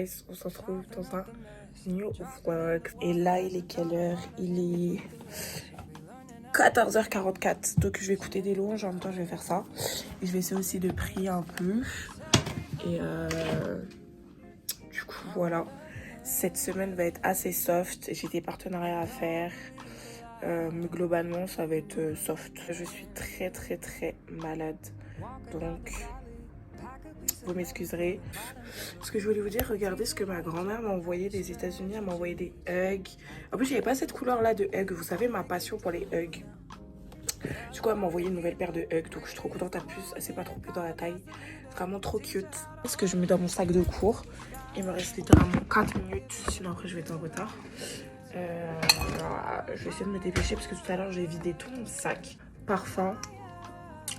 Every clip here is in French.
guys, on se retrouve dans un new vlog. Et là, il est quelle heure? Il est 14h44. Donc je vais écouter des louanges, en même temps je vais faire ça. Et je vais essayer aussi de prier un peu. Et du coup, voilà. Cette semaine va être assez soft. J'ai des partenariats à faire. Mais globalement, ça va être soft. Je suis très malade. Donc, vous m'excuserez. Ce que je voulais vous dire, regardez ce que ma grand-mère m'a envoyé des États-Unis. Elle m'a envoyé des hugs. En plus, j'avais pas cette couleur-là de hugs. Vous savez, ma passion pour les hugs. Du coup, elle m'a envoyé une nouvelle paire de hugs. Donc, je suis trop contente. En plus, elle s'est pas trop plus dans la taille. Vraiment trop cute. Ce que je mets dans mon sac de cours. Il me reste littéralement 4 minutes. Sinon, après, je vais être en retard. Je vais essayer de me dépêcher parce que tout à l'heure, j'ai vidé tout mon sac. Parfum.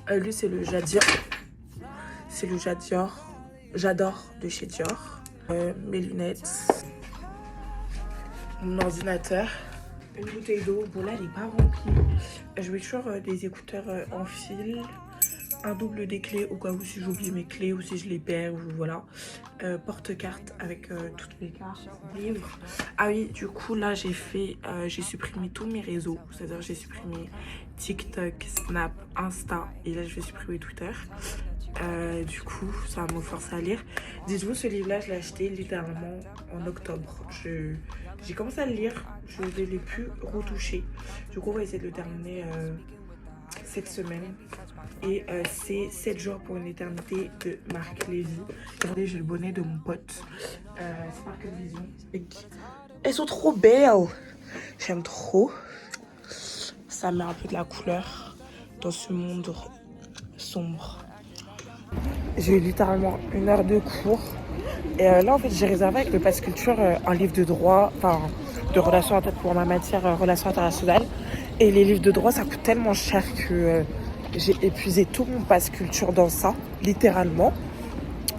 Lui, c'est le Jadior. C'est le Jadior. J'adore de chez Dior. Mes lunettes. Mon ordinateur. Une bouteille d'eau. Bon, là, elle n'est pas remplie. Je mets toujours des écouteurs en fil. Un double des clés au cas où si j'oublie mes clés ou si je les perds. Ou voilà. Porte-carte avec toutes mes cartes. Livres. Ah oui, du coup, là, j'ai supprimé tous mes réseaux. C'est-à-dire, j'ai supprimé TikTok, Snap, Insta. Et là, je vais supprimer Twitter. Du coup, ça va me forcer à lire. Dites-vous, ce livre-là, je l'ai acheté littéralement en octobre. J'ai commencé à le lire, je ne l'ai plus retouché. Du coup, on va essayer de le terminer cette semaine. Et c'est 7 jours pour une éternité de Marc Lévy. Regardez, j'ai le bonnet de mon pote. Sparkle Vision. Elles sont trop belles. J'aime trop. Ça met un peu de la couleur dans ce monde sombre. J'ai eu littéralement 1 heure de cours. Et là, en fait, j'ai réservé avec le Pass Culture un livre de droit, enfin, de relations pour ma matière relations internationales. Et les livres de droit, ça coûte tellement cher que j'ai épuisé tout mon Pass Culture dans ça, littéralement.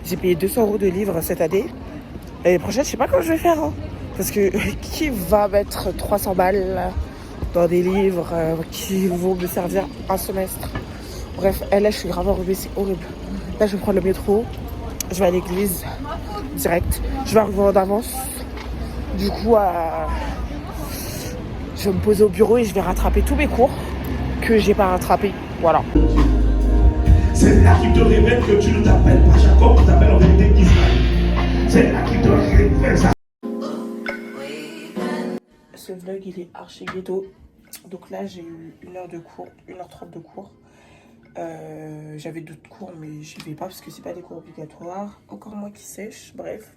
J'ai payé 200 € de livres cette année. Et l'année prochaine, je sais pas comment je vais faire. Hein, parce que qui va mettre 300 balles dans des livres qui vont me servir un semestre? Bref, là, je suis grave enrhumée, c'est horrible. Là, je vais prendre le métro, je vais à l'église, direct. Je vais arriver en avance. Du coup, je vais me poser au bureau et je vais rattraper tous mes cours que j'ai pas rattrapés. Voilà. C'est là qui te révèle que tu ne t'appelles pas Jacob, tu t'appelles en vérité Israël. C'est là qui te révèle ça. Ce vlog, il est archi ghetto. Donc là, j'ai eu 1 heure de cours, 1h30 de cours. J'avais d'autres cours mais j'y vais pas parce que c'est pas des cours obligatoires, encore moi qui sèche, bref.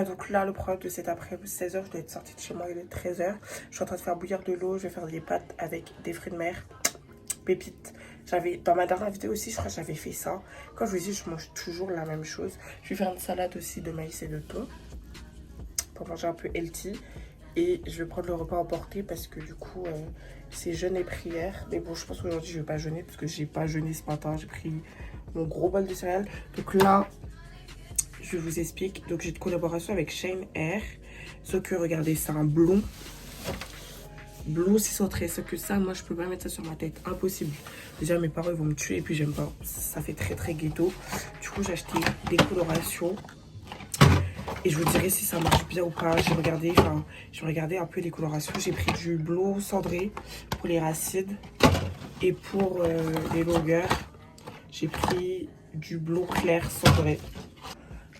Donc là le programme de cet après-midi 16h, je dois être sortie de chez moi, il est 13h. Je suis en train de faire bouillir de l'eau, je vais faire des pâtes avec des fruits de mer, pépites. J'avais dans ma dernière vidéo aussi, je crois que j'avais fait ça. Quand je vous dis, je mange toujours la même chose. Je vais faire une salade aussi de maïs et de thon pour manger un peu healthy. Et je vais prendre le repas emporté parce que du coup, c'est jeûne et prière. Mais bon, je pense qu'aujourd'hui, je vais pas jeûner parce que j'ai pas jeûné ce matin. J'ai pris mon gros bol de céréales. Donc là, je vous explique. Donc j'ai une collaboration avec Shane Air. Sauf que regardez, c'est un blond. Blond 613. Sauf que ça, moi, je peux pas mettre ça sur ma tête. Impossible. Déjà, mes parents, ils vont me tuer. Et puis, j'aime pas. Ça fait très ghetto. Du coup, j'ai acheté des colorations. Et je vous dirai si ça marche bien ou pas. J'ai regardé un peu les colorations. J'ai pris du bleu cendré pour les racines. Et pour les longueurs, j'ai pris du bleu clair cendré.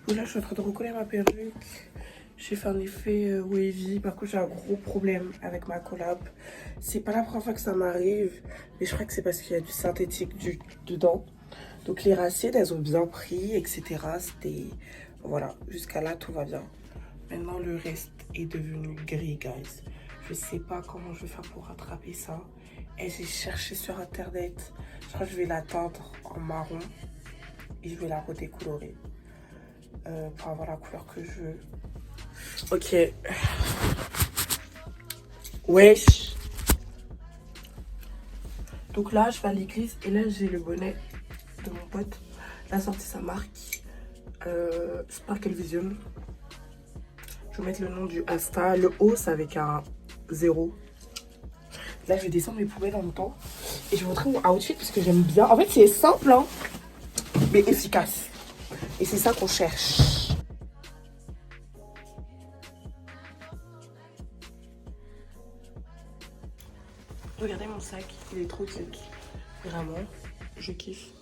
Là, je suis en train de recoller ma perruque. J'ai fait un effet wavy. Par contre, j'ai un gros problème avec ma collab. C'est pas la première fois que ça m'arrive. Mais je crois que c'est parce qu'il y a du synthétique dedans. Donc les racines, elles ont bien pris, etc. C'était... Voilà, jusqu'à là, tout va bien. Maintenant, le reste est devenu gris, guys. Je sais pas comment je vais faire pour rattraper ça. Et j'ai cherché sur Internet. Je crois que je vais la teindre en marron. Et je vais la redécolorer. Pour avoir la couleur que je veux. Ok. Wesh. Donc là, je vais à l'église. Et là, j'ai le bonnet de mon pote. Il a sorti sa marque. Sparkle Vision. Je vais mettre le nom du Insta. Le haut, c'est avec un 0. Là, je vais descendre mes poubelles en même temps. Et je vais vous montrer mon outfit parce que j'aime bien. En fait, c'est simple, hein, mais efficace. Et c'est ça qu'on cherche. regardez mon sac, il est trop cute. Vraiment, je kiffe.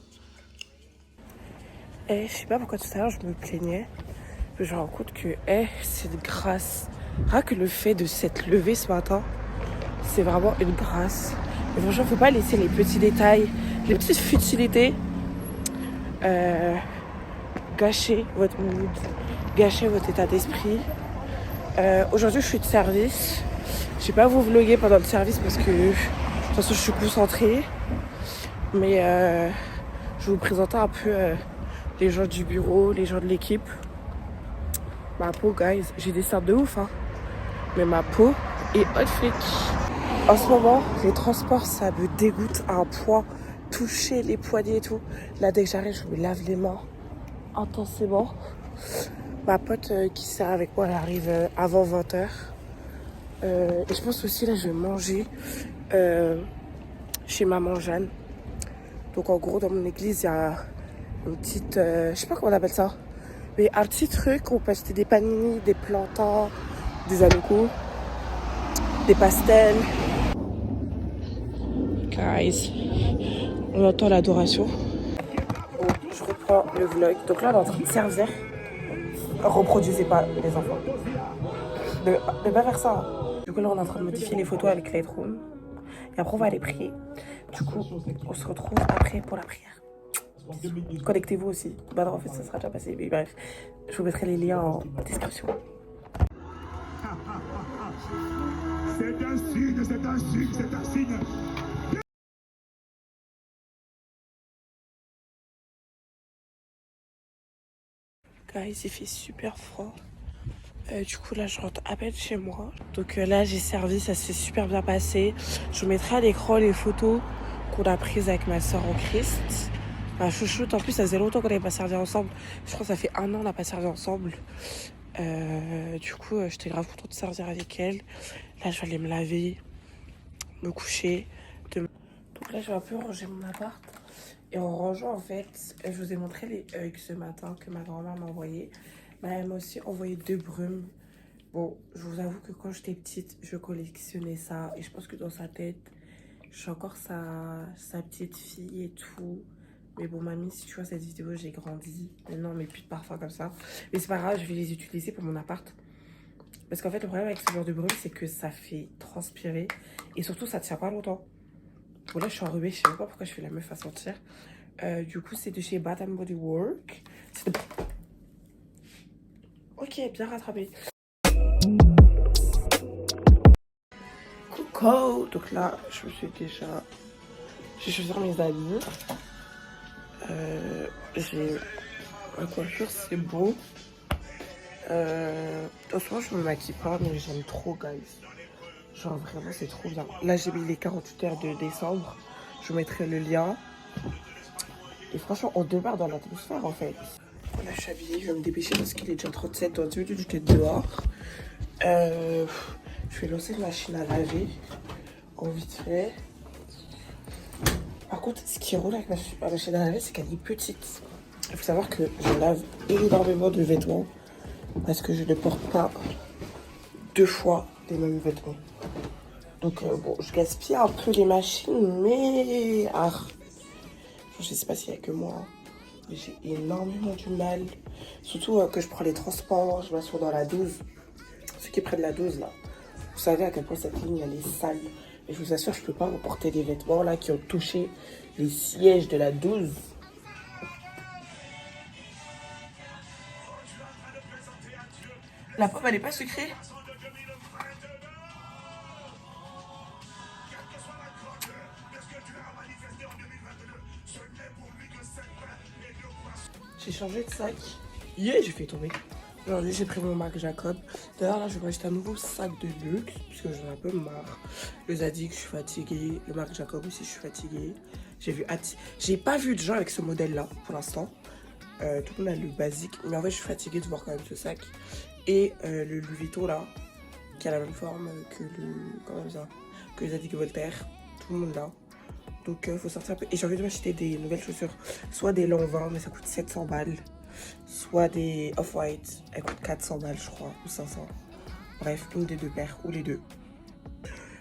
Et je sais pas pourquoi tout à l'heure je me plaignais. Je me rends compte que c'est une grâce. Rien que le fait de s'être levé ce matin, c'est vraiment une grâce. Mais franchement, faut pas laisser les petits détails, les petites futilités gâcher votre mood, gâcher votre état d'esprit. Aujourd'hui, je suis de service. Je vais pas vous vlogger pendant le service parce que de toute façon, je suis concentrée. Mais je vais vous présenter un peu les gens du bureau, les gens de l'équipe. Ma peau, guys, j'ai des cernes de ouf, hein. Mais ma peau est hot flick. En ce moment, les transports, ça me dégoûte à un point. Toucher les poignets et tout. Là, dès que j'arrive, je me lave les mains intensément. Ma pote qui sert avec moi, elle arrive avant 20h. Et je pense aussi, là, je vais manger chez maman Jeanne. Donc, en gros, dans mon église, il y a une petite... je sais pas comment on appelle ça. Mais un petit truc où on peut acheter des panini, des plantains, des haricots, des pastels. Guys, on entend l'adoration. Bon, je reprends le vlog. Donc là, on est en train de servir. Reproduisez pas, les enfants. Ne pas faire ça. Du coup, là, on est en train de modifier les photos avec Lightroom. Et après, on va aller prier. Du coup, on se retrouve après pour la prière. Connectez-vous aussi. Bah non, en fait, ça sera déjà passé. Mais bref, je vous mettrai les liens en description. C'est un signe, c'est un signe, c'est un signe. Guys, il fait super froid. Du coup, là, je rentre à peine chez moi. Donc là, j'ai servi, ça s'est super bien passé. Je vous mettrai à l'écran les photos qu'on a prises avec ma soeur en Christ. Ma chouchoute, en plus, ça faisait longtemps qu'on n'avait pas servi ensemble. Je crois que ça fait 1 an qu'on n'a pas servi ensemble. Du coup, j'étais grave contente de servir avec elle. Là, je vais aller me laver, me coucher. Donc là, je vais un peu ranger mon appart. Et en rangeant, en fait, je vous ai montré les hugs ce matin que ma grand-mère m'a envoyé. Mais elle m'a aussi envoyé 2 brumes. Bon, je vous avoue que quand j'étais petite, je collectionnais ça. Et je pense que dans sa tête, je suis encore sa petite fille et tout. Mais bon, mamie, si tu vois cette vidéo, j'ai grandi. Maintenant, on met plus de parfum comme ça. Mais c'est pas grave, je vais les utiliser pour mon appart. Parce qu'en fait, le problème avec ce genre de brume, c'est que ça fait transpirer. Et surtout, ça tient pas longtemps. Bon, là, je suis enrhumée. Je sais même pas pourquoi je fais la meuf à sentir. Du coup, c'est de chez Bath & Body Works. Ok, bien rattrapé. Coucou. Donc là, je me suis déjà... J'ai choisi mes habits. J'ai ma coiffure, c'est beau. En ce moment, je me maquille pas, mais j'aime trop, guys. Genre, vraiment, c'est trop bien. Là, j'ai mis les 48 heures de décembre. Je vous mettrai le lien. Et franchement, on demeure dans l'atmosphère, en fait. Là, je suis habillée. Je vais me dépêcher parce qu'il est déjà 37. Dans 10 minutes, j'étais dehors. Je vais lancer une machine à laver. En vite fait. Par contre, ce qui roule avec ma machine à laver, c'est qu'elle est petite. Il faut savoir que je lave énormément de vêtements. Parce que je ne porte pas 2 fois les mêmes vêtements. Donc bon, je gaspille un peu les machines, mais je sais pas s'il y a que moi, hein. Mais j'ai énormément du mal. Surtout que je prends les transports, je m'assois dans la 12. Ceux qui prennent la 12 là, vous savez à quel point cette ligne elle est sale. Et je vous assure, je peux pas vous porter des vêtements là qui ont touché les sièges de la 12. La pomme elle est pas sucrée. J'ai changé de sac. Yeah, j'ai fait tomber. Aujourd'hui, j'ai pris mon Marc Jacob. D'ailleurs, là, je vais m'acheter un nouveau sac de luxe. Puisque j'en ai un peu marre. Le Zadig, je suis fatiguée. Le Marc Jacob aussi, je suis fatiguée. J'ai pas vu de gens avec ce modèle-là, pour l'instant. Tout le monde a le basique. Mais en fait, je suis fatiguée de voir quand même ce sac. Et le Louis Vuitton, là, qui a la même forme que le Zadig Voltaire. Tout le monde là. Donc, faut sortir un peu. Et j'ai envie de m'acheter des nouvelles chaussures. Soit des Lanvin, mais ça coûte 700 balles. Soit des Off-White. Elles coûtent 400 balles, je crois. Ou 500. Bref, une des 2 paires. Ou les deux.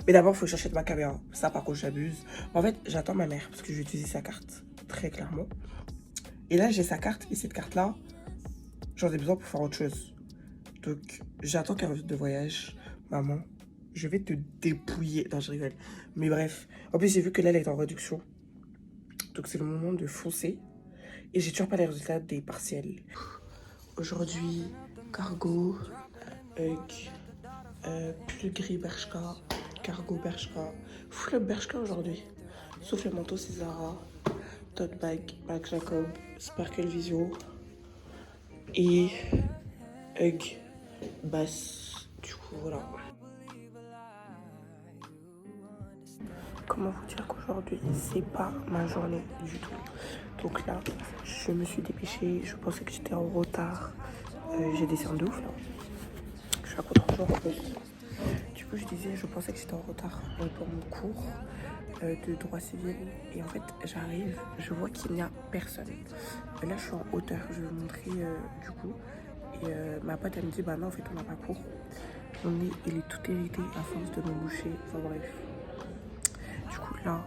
Mais d'abord, il faut que j'achète ma caméra. Ça, par contre, j'abuse. En fait, j'attends ma mère parce que je vais utiliser sa carte, très clairement. Et là, j'ai sa carte. Et cette carte-là, j'en ai besoin pour faire autre chose. Donc, j'attends qu'elle revienne de voyage. Maman, je vais te dépouiller. Non, je rigole. Mais bref. En plus, j'ai vu que là, elle est en réduction. Donc, c'est le moment de foncer. Et j'ai toujours pas les résultats des partiels. Aujourd'hui, cargo, Hug, pull gris Bershka, cargo Bershka. Full Bershka aujourd'hui. Sauf le manteau, c'est Zara. Tote bag, Marc Jacob, Sparkle Visio. Et Hug, basse. Du coup, voilà. Comment vous dire qu'aujourd'hui, c'est pas ma journée du tout. Donc là, je me suis dépêchée. Je pensais que j'étais en retard. J'ai des cernes de ouf là. Je suis à contre-jour en plus. Du coup, je disais, je pensais que j'étais en retard pour mon cours de droit civil. Et en fait, j'arrive, je vois qu'il n'y a personne. Là, je suis en hauteur. Je vais vous montrer du coup. Et ma pote, elle me dit, bah non, en fait, on n'a pas cours. Il est tout hérité à force de me boucher. Enfin bref. Du coup, là,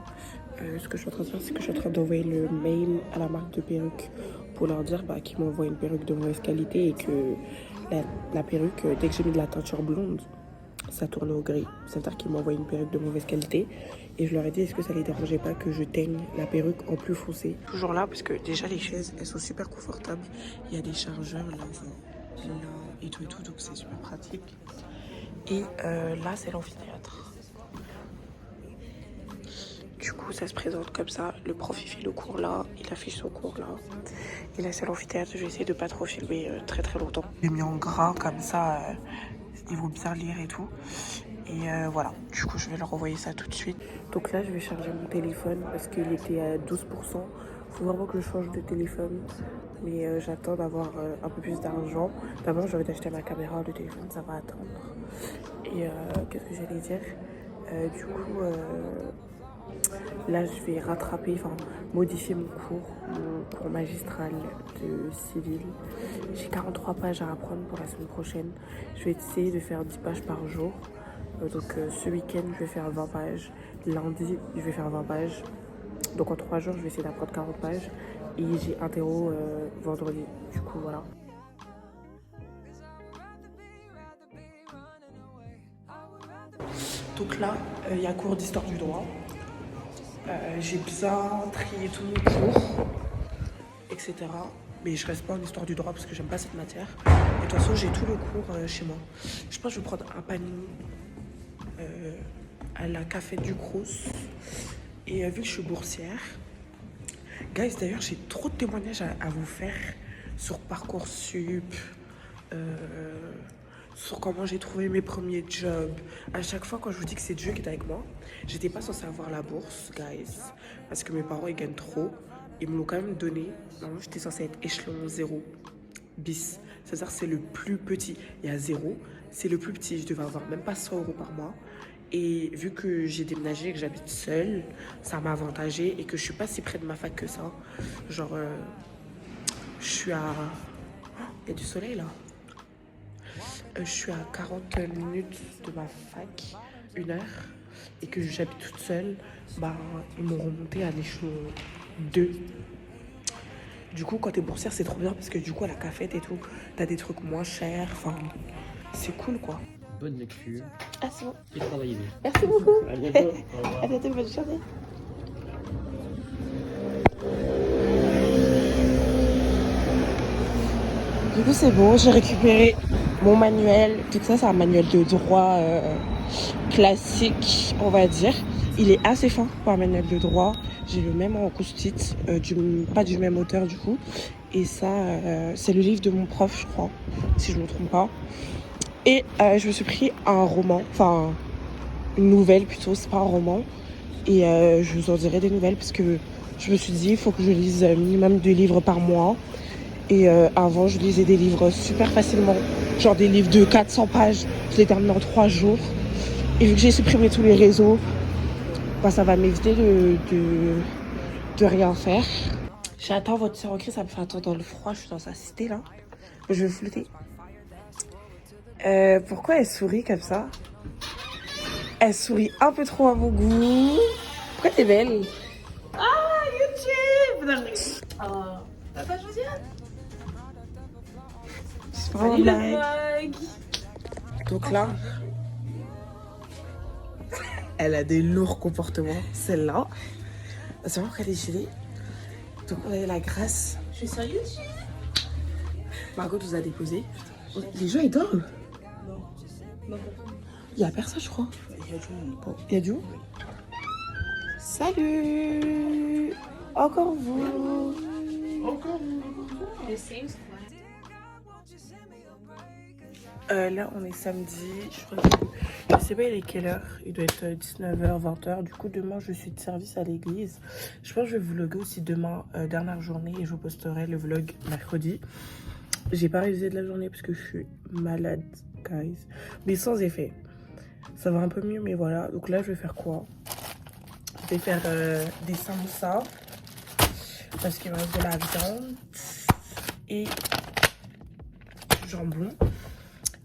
ce que je suis en train de faire, c'est que je suis en train d'envoyer le mail à la marque de perruque pour leur dire qu'ils m'envoient une perruque de mauvaise qualité et que la perruque, dès que j'ai mis de la teinture blonde, ça tourne au gris. C'est-à-dire qu'ils m'envoient une perruque de mauvaise qualité. Et je leur ai dit, est-ce que ça les dérangeait pas que je teigne la perruque en plus foncé. Toujours là, parce que déjà, les chaises, elles sont super confortables. Il y a des chargeurs là et tout, donc c'est super pratique. Et là, c'est l'amphithéâtre. Du coup, ça se présente comme ça. Le prof, il fait le cours là. Il affiche son cours là. Et là, c'est l'amphithéâtre. Je vais essayer de pas trop filmer très très longtemps. J'ai mis en gras comme ça. Ils vont bien lire et tout. Et voilà. Du coup, je vais leur envoyer ça tout de suite. Donc là, je vais charger mon téléphone parce qu'il était à 12%. Faut vraiment que je change de téléphone. Mais j'attends d'avoir un peu plus d'argent. D'abord, j'ai envie d'acheter ma caméra. Le téléphone, ça va attendre. Et qu'est-ce que j'allais dire du coup... là, je vais rattraper, modifier mon cours magistral de civil. J'ai 43 pages à apprendre pour la semaine prochaine. Je vais essayer de faire 10 pages par jour. Donc ce week-end, je vais faire 20 pages. Lundi, je vais faire 20 pages. Donc en 3 jours, je vais essayer d'apprendre 40 pages. Et j'ai interro vendredi. Du coup, voilà. Donc là, il y a cours d'histoire du droit. J'ai bien trié tous mes cours, etc. Mais je reste pas en histoire du droit parce que j'aime pas cette matière. Et de toute façon, j'ai tout le cours chez moi. Je pense que je vais prendre un panier à la café du Crous. Et vu que je suis boursière, guys, d'ailleurs, j'ai trop de témoignages à vous faire sur Parcoursup, sur comment j'ai trouvé mes premiers jobs. À chaque fois, quand je vous dis que c'est Dieu qui est avec moi, j'étais pas censée avoir la bourse, guys, parce que mes parents, ils gagnent trop. Ils me l'ont quand même donné. Normalement, j'étais censée être échelon 0 bis. C'est-à-dire c'est le plus petit. Il y a 0, c'est le plus petit. Je devais avoir même pas 100 € par mois. Et vu que j'ai déménagé et que j'habite seule, ça m'a avantagé et que je suis pas si près de ma fac que ça. Genre, je suis à... Il y a du soleil là. Je suis à 40 minutes de ma fac, 1 heure, et que j'habite toute seule, ils m'ont remonté à l'échelon 2. Du coup, quand t'es boursière, c'est trop bien parce que du coup, à la cafette et tout, t'as des trucs moins chers, c'est cool quoi. Bonne lecture. Ah, c'est bon. Et travaillez bien. Merci beaucoup. À bientôt. Au revoir. À bientôt, bonne journée. Du coup, c'est bon, j'ai récupéré mon manuel. Tout ça, c'est un manuel de droit classique, on va dire. Il est assez fin pour un manuel de droit. J'ai le même en post-it, pas du même auteur du coup. Et ça, c'est le livre de mon prof, je crois, si je ne me trompe pas. Et je me suis pris un roman, une nouvelle plutôt, c'est pas un roman. Et je vous en dirai des nouvelles parce que je me suis dit, il faut que je lise minimum 2 livres par mois. Et avant, je lisais des livres super facilement, genre des livres de 400 pages. Je les termine en 3 jours. Et vu que j'ai supprimé tous les réseaux, ça va m'éviter de rien faire. J'attends votre sœur en crise, ça me fait attendre dans le froid, je suis dans sa cité là. Je vais flotter. Pourquoi elle sourit comme ça? Elle sourit un peu trop à mon goût. Pourquoi t'es belle? Ah, YouTube! Oh, papa Josiane! Salut le vlog! Donc là, elle a des lourds comportements, celle-là. C'est vraiment qu'elle est gênée. Donc on a eu la grâce. Je suis sur YouTube. Margot nous a déposé. Les gens ils dorment. Non. Il y a personne je crois. Il y a du monde. Salut. Encore vous. Là on est samedi. Je sais pas il est quelle heure. Il doit être 19h, 20h. Du coup demain je suis de service à l'église. Je pense que je vais vlogger aussi demain, dernière journée. Et je vous posterai le vlog mercredi. J'ai pas révisé de la journée parce que je suis malade, guys. Mais sans effet. Ça va un peu mieux, mais voilà. Donc là, je vais faire quoi? Je vais faire des samoussas. Parce qu'il me reste de la viande. Et du jambon.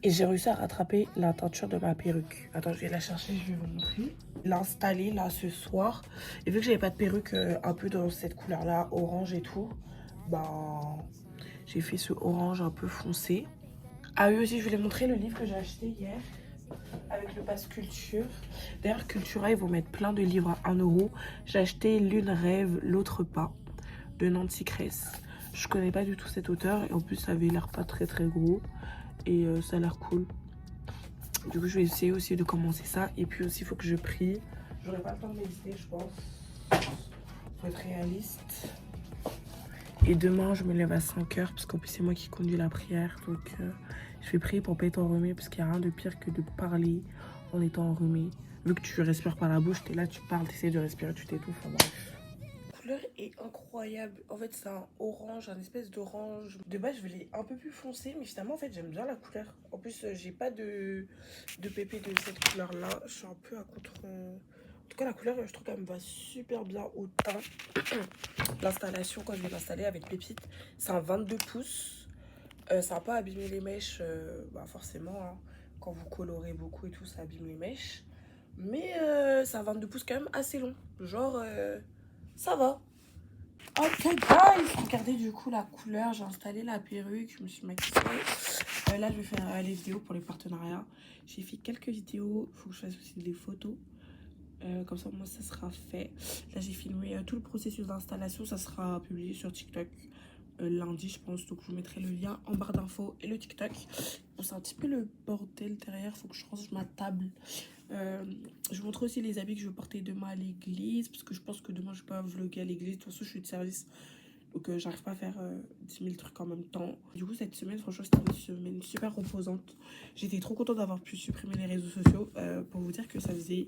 Et j'ai réussi à rattraper la teinture de ma perruque. Attends, je vais la chercher, je vais vous montrer. L'installer là ce soir. Et vu que j'avais pas de perruque un peu dans cette couleur-là, orange et tout, bah... j'ai fait ce orange un peu foncé. Ah oui aussi, je voulais montrer le livre que j'ai acheté hier. Avec le pass Culture. D'ailleurs, Cultura, ils vont mettre plein de livres à 1 €. J'ai acheté L'une rêve, l'autre pas. De Nancy Kress. Je connais pas du tout cet auteur. Et en plus, ça avait l'air pas très gros. Et ça a l'air cool. Du coup, je vais essayer aussi de commencer ça. Et puis aussi, il faut que je prie. J'aurai pas le temps de méditer, je pense. Faut être réaliste. Et demain, je me lève à 5h parce qu'en plus, c'est moi qui conduis la prière. Donc, je vais prier pour pas être enrhumée parce qu'il n'y a rien de pire que de parler en étant enrhumée. Vu que tu respires par la bouche, t'es là, tu parles, t'essaies de respirer, tu t'étouffes. Enfin, bref. La couleur est incroyable. En fait, c'est un orange, un espèce d'orange. De base, je voulais un peu plus foncé, mais finalement, en fait, j'aime bien la couleur. En plus, j'ai pas de pépé de cette couleur-là. Je suis un peu à contre... En tout cas, la couleur, je trouve qu'elle me va super bien au teint. L'installation, quand je vais l'installer avec Pépite, c'est un 22 pouces. Ça n'a pas abîmé les mèches, bah forcément. Hein. Quand vous colorez beaucoup et tout, ça abîme les mèches. Mais c'est un 22 pouces quand même assez long. Genre, ça va. Ok, guys. Regardez du coup la couleur. J'ai installé la perruque. Je me suis maquillée. Là, je vais faire les vidéos pour les partenariats. J'ai fait quelques vidéos. Il faut que je fasse aussi des photos. Comme ça, moi, ça sera fait. Là, j'ai filmé tout le processus d'installation. Ça sera publié sur TikTok lundi, je pense. Donc, je vous mettrai le lien en barre d'infos et le TikTok. Bon, c'est un petit peu le bordel derrière. Faut que je range ma table. Je vous montre aussi les habits que je vais porter demain à l'église. Parce que je pense que demain, je vais pas vlogger à l'église. De toute façon, je suis de service. Donc, j'arrive pas à faire 10 000 trucs en même temps. Du coup, cette semaine, franchement, c'était une semaine super reposante. J'étais trop contente d'avoir pu supprimer les réseaux sociaux. Pour vous dire que ça faisait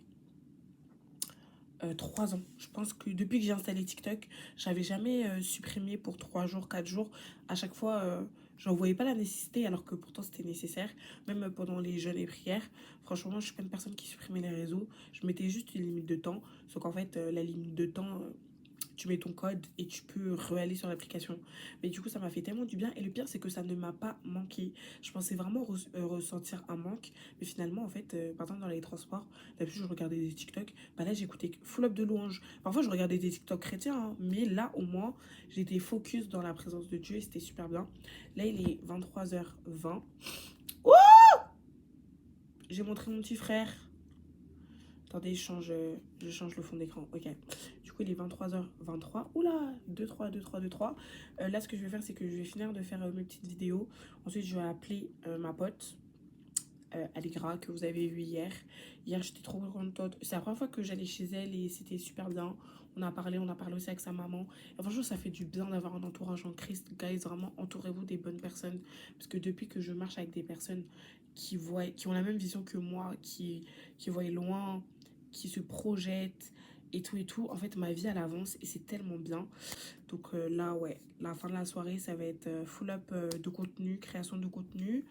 3 ans. Je pense que depuis que j'ai installé TikTok, j'avais jamais supprimé pour 3 jours, 4 jours. À chaque fois, j'en voyais pas la nécessité alors que pourtant c'était nécessaire. Même pendant les jeûnes et prières. Franchement, moi, je suis pas une personne qui supprimait les réseaux. Je mettais juste une limite de temps. Sauf qu'en fait, la limite de temps... tu mets ton code et tu peux re-aller sur l'application. Mais du coup, ça m'a fait tellement du bien. Et le pire, c'est que ça ne m'a pas manqué. Je pensais vraiment ressentir un manque. Mais finalement, en fait, par exemple, dans les transports, d'habitude, je regardais des TikTok. Bah là, j'écoutais full up de louanges. Parfois, je regardais des TikTok chrétiens. Hein, mais là, au moins, j'étais focus dans la présence de Dieu. Et c'était super bien. Là, il est 23h20. Ouh, j'ai montré mon petit frère. Attendez, je change le fond d'écran. Ok. Du coup, il est 23h23. Oula, 2-3. Là, ce que je vais faire, c'est que je vais finir de faire mes petites vidéos. Ensuite, je vais appeler ma pote, Allegra, que vous avez vu hier. Hier, j'étais trop contente. C'est la première fois que j'allais chez elle et c'était super bien. On a parlé aussi avec sa maman. Et franchement, ça fait du bien d'avoir un entourage en Christ. Guys, vraiment, entourez-vous des bonnes personnes. Parce que depuis que je marche avec des personnes qui ont la même vision que moi, qui voient loin, qui se projettent et tout, en fait, ma vie, elle avance et c'est tellement bien. Donc là, ouais, la fin de la soirée, ça va être full up de contenu, création de contenu.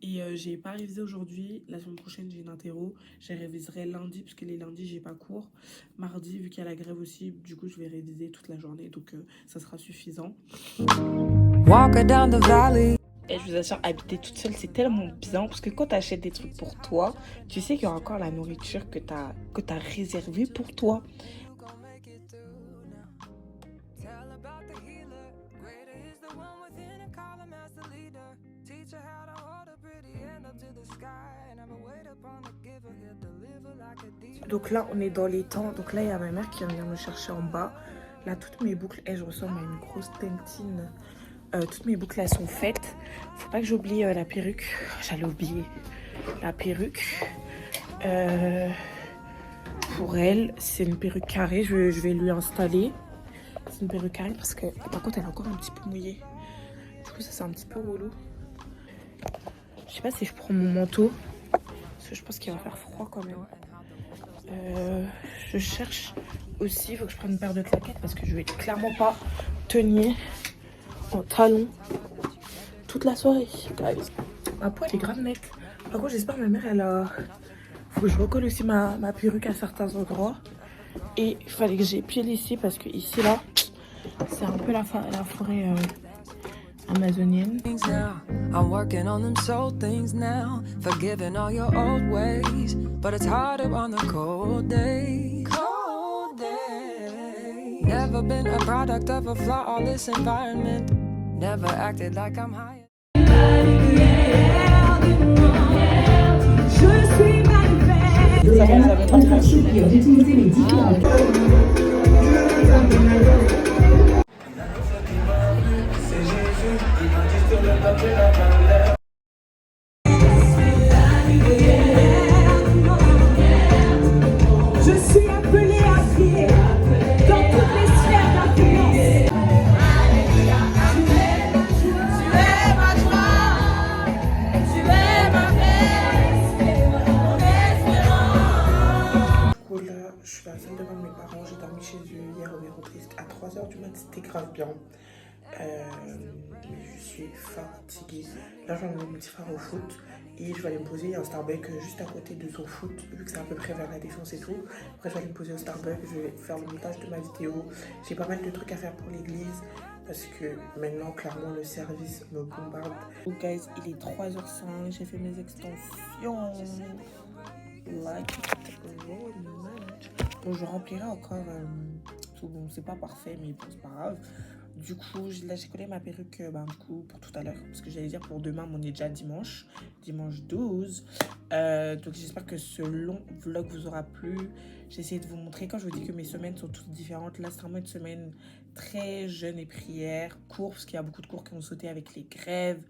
Et j'ai pas révisé aujourd'hui. La semaine prochaine, j'ai une interro. Je réviserai lundi, parce que les lundis, j'ai pas cours. Mardi, vu qu'il y a la grève aussi, du coup, je vais réviser toute la journée. Donc, ça sera suffisant. Walk down the valley. Et je vous assure, habiter toute seule, c'est tellement bien. Parce que quand tu achètes des trucs pour toi, tu sais qu'il y a encore la nourriture que t'as réservée pour toi. Donc là, on est dans les temps. Donc là, il y a ma mère qui vient me chercher en bas. Là, toutes mes boucles, je ressemble à une grosse tentine. Toutes mes boucles, elles sont faites. Faut pas que j'oublie la perruque. J'allais oublier la perruque. Pour elle, c'est une perruque carrée. Je vais lui installer. C'est une perruque carrée parce que, par contre, elle est encore un petit peu mouillée. Du coup, ça, c'est un petit peu relou. Je sais pas si je prends mon manteau. Parce que je pense qu'il va faire froid quand même. Je cherche aussi, il faut que je prenne une paire de claquettes parce que je vais clairement pas tenir en talons toute la soirée. Guys. Ma peau elle est grave nette. Par contre j'espère que ma mère elle a... Faut que je recolle aussi ma perruque à certains endroits. Et il fallait que j'épile ici parce que ici là c'est un peu la forêt amazonienne. I'm working on them soul things now, forgiving all your old ways, but it's harder on the cold days. Cold days. Never been a product of a flawless environment. Never acted like I'm high. D'utiliser les différents. Je suis appelée à prier dans toutes les sphères d'influence. Tu es ma joie, tu es ma paix, mon espérance. Du coup là, je suis à la salle de bain de mes parents. J'ai dormi chez eux hier au bureau triste à 3h du mat. C'était grave bien. Mais je suis fatiguée. Là, je vais emmener mon petit frère au foot et je vais aller me poser. Il y a un Starbucks juste à côté de son foot, vu que c'est à peu près vers la défense et tout. Après, je vais aller me poser au Starbucks. Je vais faire le montage de ma vidéo. J'ai pas mal de trucs à faire pour l'église parce que maintenant, clairement, le service me bombarde. Donc, guys, il est 3h05. J'ai fait mes extensions. Like it very much. Bon, je remplirai encore. Bon, c'est pas parfait, mais bon, c'est pas grave. Du coup, là, j'ai collé ma perruque du coup, pour tout à l'heure. Parce que j'allais dire pour demain, mais on est déjà dimanche. Dimanche 12. Donc, j'espère que ce long vlog vous aura plu. J'ai essayé de vous montrer. Quand je vous dis que mes semaines sont toutes différentes, là, c'est vraiment une semaine très jeûne et prière. Cours, parce qu'il y a beaucoup de cours qui ont sauté avec les grèves.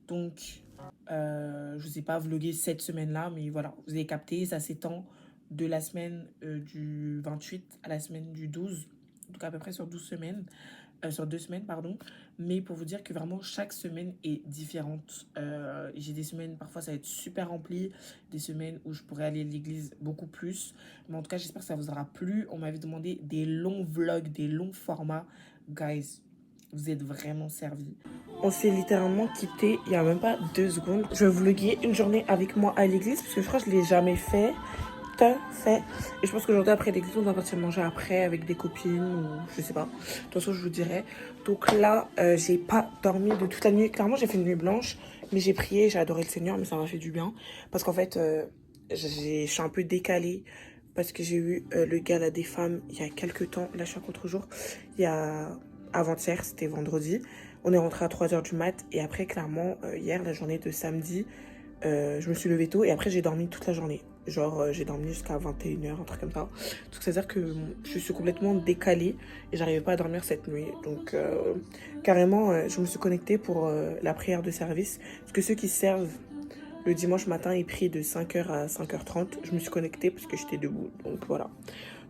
Donc, je vous ai pas vlogué cette semaine-là. Mais voilà, vous avez capté. Ça s'étend de la semaine du 28 à la semaine du 12. Donc, à peu près sur 12 semaines. Sur 2 semaines, pardon. Mais pour vous dire que vraiment, chaque semaine est différente. J'ai des semaines, parfois, ça va être super rempli. Des semaines où je pourrais aller à l'église beaucoup plus. Mais en tout cas, j'espère que ça vous aura plu. On m'avait demandé des longs vlogs, des longs formats. Guys, vous êtes vraiment servis. On s'est littéralement quitté il n'y a même pas 2 secondes. Je vais vlogger une journée avec moi à l'église parce que je crois que je ne l'ai jamais fait. Fait. Et je pense qu'aujourd'hui, après l'église, on va partir manger après avec des copines ou je sais pas. De toute façon, je vous dirai. Donc là, j'ai pas dormi de toute la nuit. Clairement, j'ai fait une nuit blanche, mais j'ai prié, j'ai adoré le Seigneur, mais ça m'a fait du bien. Parce qu'en fait, je suis un peu décalée parce que j'ai eu le gala des femmes il y a quelques temps. Là, je suis à contre-jour. Il y a avant-hier, c'était vendredi. On est rentré à 3h du mat. Et après, clairement, hier, la journée de samedi, je me suis levée tôt et après, j'ai dormi toute la journée. Genre, j'ai dormi jusqu'à 21h, un truc comme ça. Donc, c'est-à-dire que je suis complètement décalée et j'arrivais pas à dormir cette nuit. Donc, carrément, je me suis connectée pour la prière de service. Parce que ceux qui servent le dimanche matin, ils prient de 5h à 5h30. Je me suis connectée parce que j'étais debout. Donc, voilà.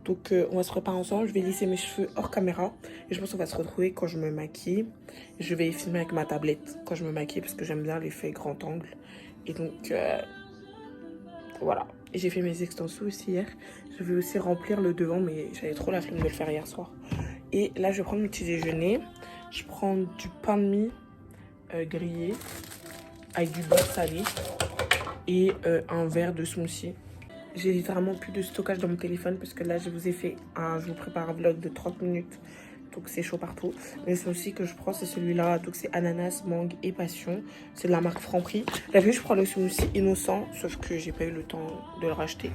Donc, on va se préparer ensemble. Je vais lisser mes cheveux hors caméra. Et je pense qu'on va se retrouver quand je me maquille. Je vais filmer avec ma tablette quand je me maquille parce que j'aime bien l'effet grand angle. Et donc, voilà. Et j'ai fait mes extensions aussi hier. Je vais aussi remplir le devant, mais j'avais trop la flemme de le faire hier soir. Et là, je vais prendre mon petit déjeuner. Je prends du pain de mie grillé avec du beurre salé et un verre de smoothie. J'ai littéralement plus de stockage dans mon téléphone parce que là, je vous ai fait je vous prépare un vlog de 30 minutes. donc c'est chaud partout. Mais le smoothie que je prends, c'est celui-là, donc c'est ananas, mangue et passion. C'est de la marque Franprix. D'habitude, je prends le smoothie innocent, sauf que j'ai pas eu le temps de le racheter.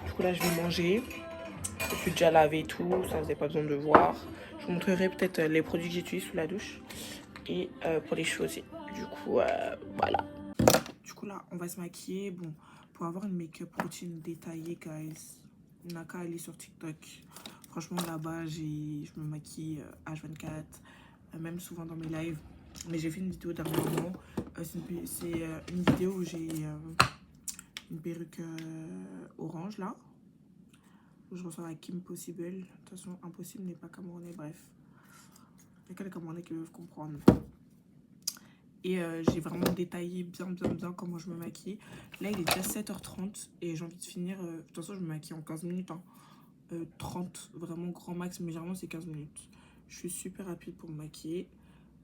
Du coup, là, je vais manger. Je suis déjà lavé et tout, ça vous n'avez pas besoin de voir. Je vous montrerai peut-être les produits que j'utilise sous la douche. Et pour les cheveux aussi. Du coup, voilà. Du coup, là, on va se maquiller. Bon, pour avoir une make-up routine détaillée, guys, il n'a qu'à aller sur TikTok. Franchement, là-bas, je me maquille H24, même souvent dans mes lives. Mais j'ai fait une vidéo dernièrement. C'est une vidéo où j'ai une perruque orange, là. Où je ressors à Kim Possible. De toute façon, impossible n'est pas camerounais, bref. Il y a que les Camerounais qui peuvent comprendre. Et j'ai vraiment détaillé bien comment je me maquille. Là, il est déjà 7h30 et j'ai envie de finir. De toute façon, je me maquille en 15 minutes. Hein. 30, vraiment grand max, mais généralement, c'est 15 minutes. Je suis super rapide pour me maquiller.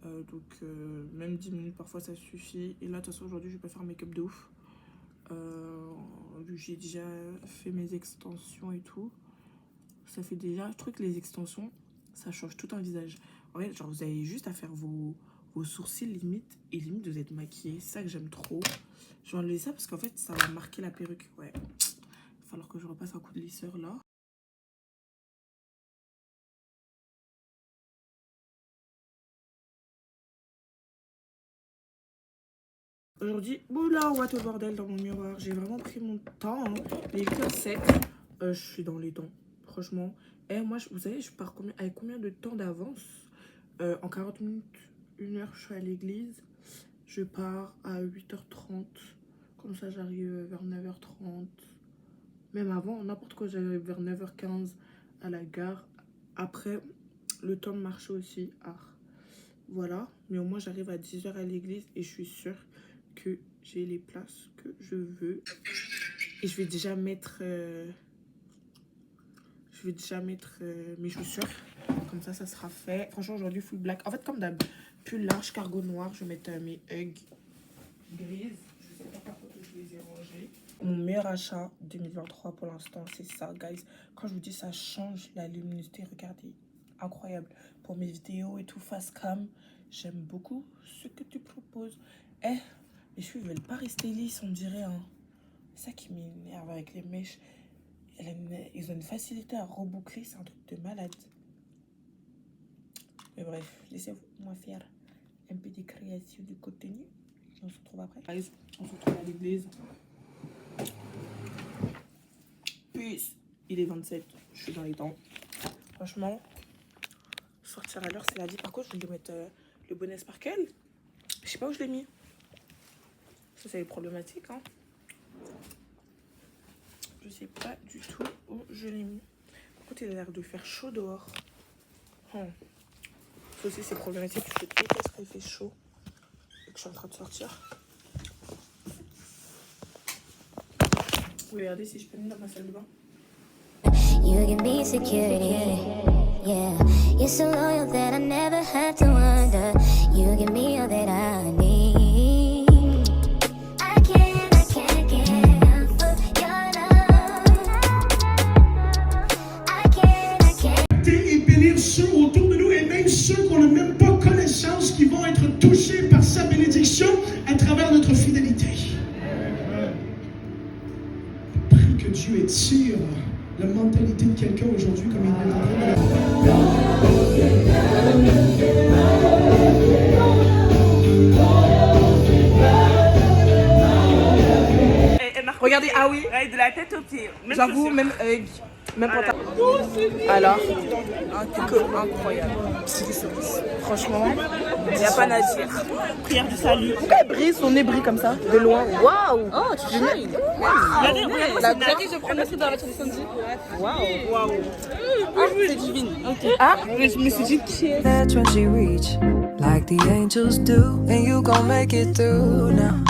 Donc, même 10 minutes, parfois, ça suffit. Et là, de toute façon, aujourd'hui, je vais pas faire un make-up de ouf. J'ai déjà fait mes extensions et tout. Ça fait déjà... Je trouve que les extensions, ça change tout un visage. En fait, genre, vous avez juste à faire vos sourcils limite. Et limite, vous êtes maquillés. C'est ça que j'aime trop. Je vais enlever ça parce qu'en fait, ça va marquer la perruque. Ouais. Il va falloir que je repasse un coup de lisseur là. Aujourd'hui, oula, what a bordel dans mon miroir. J'ai vraiment pris mon temps. Hein. Il est 15h07. Je suis dans les temps. Franchement. Et moi, vous savez, je pars avec combien de temps d'avance? En 40 minutes, 1 heure, je suis à l'église. Je pars à 8h30. Comme ça, j'arrive vers 9h30. Même avant, n'importe quoi, j'arrive vers 9h15 à la gare. Après, le temps de marcher aussi. Ah, voilà. Mais au moins, j'arrive à 10h à l'église et je suis sûre que j'ai les places que je veux. Et je vais déjà mettre... mes chaussures. Comme ça, ça sera fait. Franchement, aujourd'hui, full black. En fait, comme d'hab, pull large, cargo noir. Je vais mettre mes Ugg grises. Je sais pas par contre où je les ai rangés. Mon meilleur achat 2023 pour l'instant, c'est ça, guys. Quand je vous dis ça change la luminosité, regardez. Incroyable. Pour mes vidéos et tout, face cam, j'aime beaucoup ce que tu proposes. Eh, mes cheveux ne veulent pas rester lisses, on dirait. Hein. C'est ça qui m'énerve avec les mèches. Ils ont une facilité à reboucler, c'est un truc de malade. Mais bref, laissez-moi faire un peu de création du contenu. On se retrouve après. Guys, on se retrouve à l'église. Puis, il est 27, je suis dans les temps. Franchement, sortir à l'heure, c'est la vie. Par contre, je vais mettre le bonnet sparkle. Je sais pas où je l'ai mis. Ça, c'est problématique, hein. Je sais pas du tout où je l'ai mis. Par contre, il a l'air de faire chaud dehors. Ça aussi, c'est problématique. Je déteste quand il fait chaud et que je suis en train de sortir. Regardez si je peux venir dans ma salle de bain. You give me security, yeah. You're so loyal that I never have to wonder. You give me all that I need. I can't get enough of your love. I can't. Et bénir ceux autour de nous et même ceux qu'on n'a même pas connaissance qui vont être touchés par sa bénédiction à travers notre fidélité. Prie que Dieu étire la mentalité de quelqu'un aujourd'hui comme il est en train de... Regardez, ah oui, de la tête aux pieds. j'avoue, même pantalon. Alors, un coco incroyable. Franchement, il n'y a pas à dire. Prière du salut. Pourquoi elle brille, son nez brille comme ça, de loin? Waouh! Oh, tu shines. Regardez, je prends le truc dans la voiture de Sandy. Waouh. C'est divine. Ok. Ah, mais je me suis dit qui That's when she reach, like the angels do, and you gon' make it through now.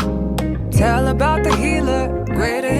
Tell about the healer, greater.